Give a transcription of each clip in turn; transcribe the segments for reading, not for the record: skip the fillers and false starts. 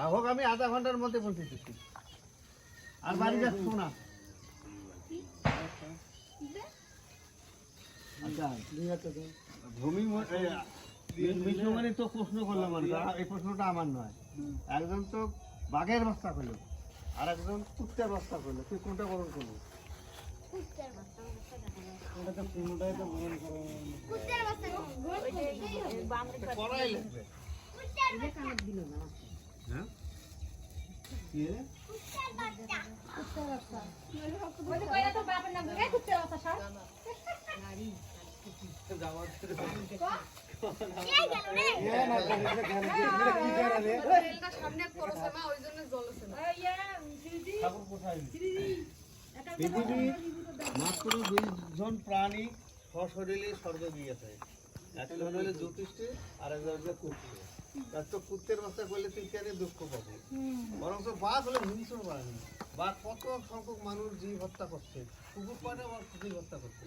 হোক আমি আধা ঘন্টার মধ্যে পৌঁছে দিচ্ছি আর বাড়ি যাচ্ছ না আচ্ছা ভূমি মিশনে তো প্রশ্ন করলাম এই প্রশ্নটা আমার নয় একজন তো বাঘের বস্তা করলো আর একজন কুত্তার বস্তা করলো তুই কোনটা গ্রহণ করবি পৃথিবীর মাত্র দুইজন প্রাণী সশরীরে স্বর্গ গিয়েছে একজন হলো জ্যোতিষী আর একজন হচ্ছে কুকুর তো কুত্তের বাচ্চা করলে তুই কেন দুঃখ পাবি বরং তো বাঘ হলে হিংস্র প্রাণী বাঘ কত সংখ্যক মানুষ জীব হত্যা করছে কুকুর পানে আবার জীব হত্যা করছে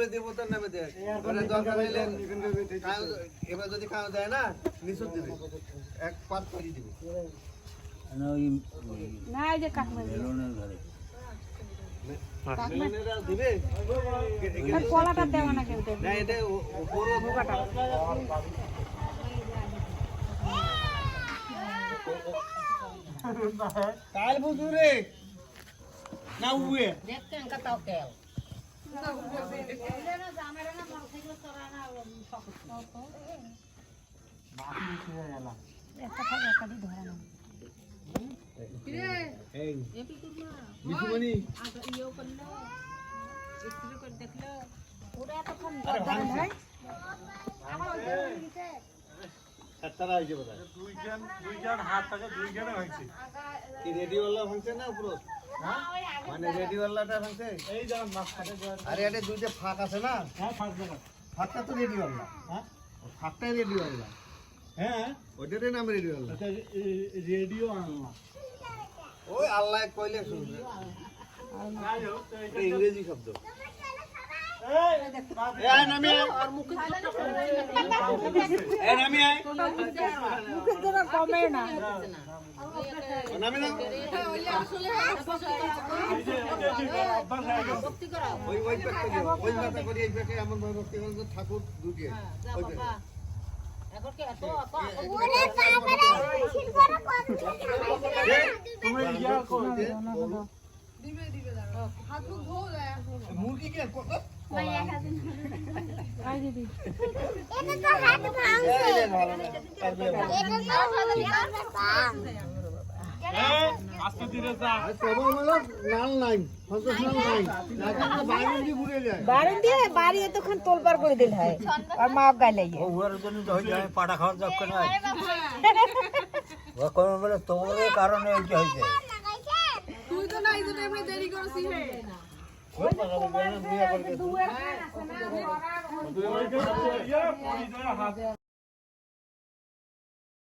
দেবতার নামে দেয় এবার যদি খাওয়া দেয় না নিশ্চয় দিবে এক পাত করে দিবে দিবে কলাটা দেওয়া না কেউ না এটা উপরে ভোগাটা কাল বুঝুরে না উয়ে দেখতে এনকা তাও তেল না উয়ে না জামারে না মাল থেকে সরানা শক্ত তো বাকি উঠে গেল একটা থাকে একটা দি ধরা না কিরে এই এপি কুরমা বিজুমনি আটা ইও করলো ইস্ত্রি করে দেখলো ওরা তো কম দরকার নাই আমার ওই দিকে সাতটা হইছে বোধহয় দুইজন হাত থেকে দুইজনে হইছে কি রেডিওয়ালা ভাঙছে না উপর হ্যাঁ মানে রেডিওয়ালাটা ভাঙছে এই যে মাছ কাটে আরে এটা দুইটা ফাঁক আছে না হ্যাঁ ফাঁক জায়গা ফাঁকটা তো রেডিওয়ালা হ্যাঁ ফাঁকটাই রেডিওয়ালা হ্যাঁ ওইটারই নাম রেডিওয়ালা আচ্ছা রেডিও আল্লাহ ওই আল্লাহ কইলে শুনবে ইংরেজি শব্দ এই নামি আর মুখে এই নামি আয় মুখে তোরা কমে না নামি না আসলে ভক্তি করা ওই কথা করি এই ব্যাকে এমন ভাবে ভক্তি করে ঠাকুর দুটি ওই এখন কি এত ওরে তারপরে শিল করে তুমি ইয়া কই দিবে দাঁড়াও হাত মুখ ধো যায় মুরগি কি মাইয়া খাবেন আই দিদি এটা তো হাত ভাঙছে এটা তো আস্তে ধীরে যা প্রবল মানে নাল নাই সন্তোষ নাল নাই নাকি বাইরে ঘুরে যায় বাইরে দিয়ে বাড়ি এতক্ষণ তোলপার করে দিল হয় আর মা গাইলে ও ওর জন্য তো হই যায় পাটা খাওয়ার জব কেন হয় ও কোন বলে তোর কারণে এই হইছে তুই তো না ইজনে আমরা দেরি করছিস হে ওই পাগল বলে বিয়ে করবে দুয়ের আছে না দুয়ের আছে ইয়া পরি ধরা হাত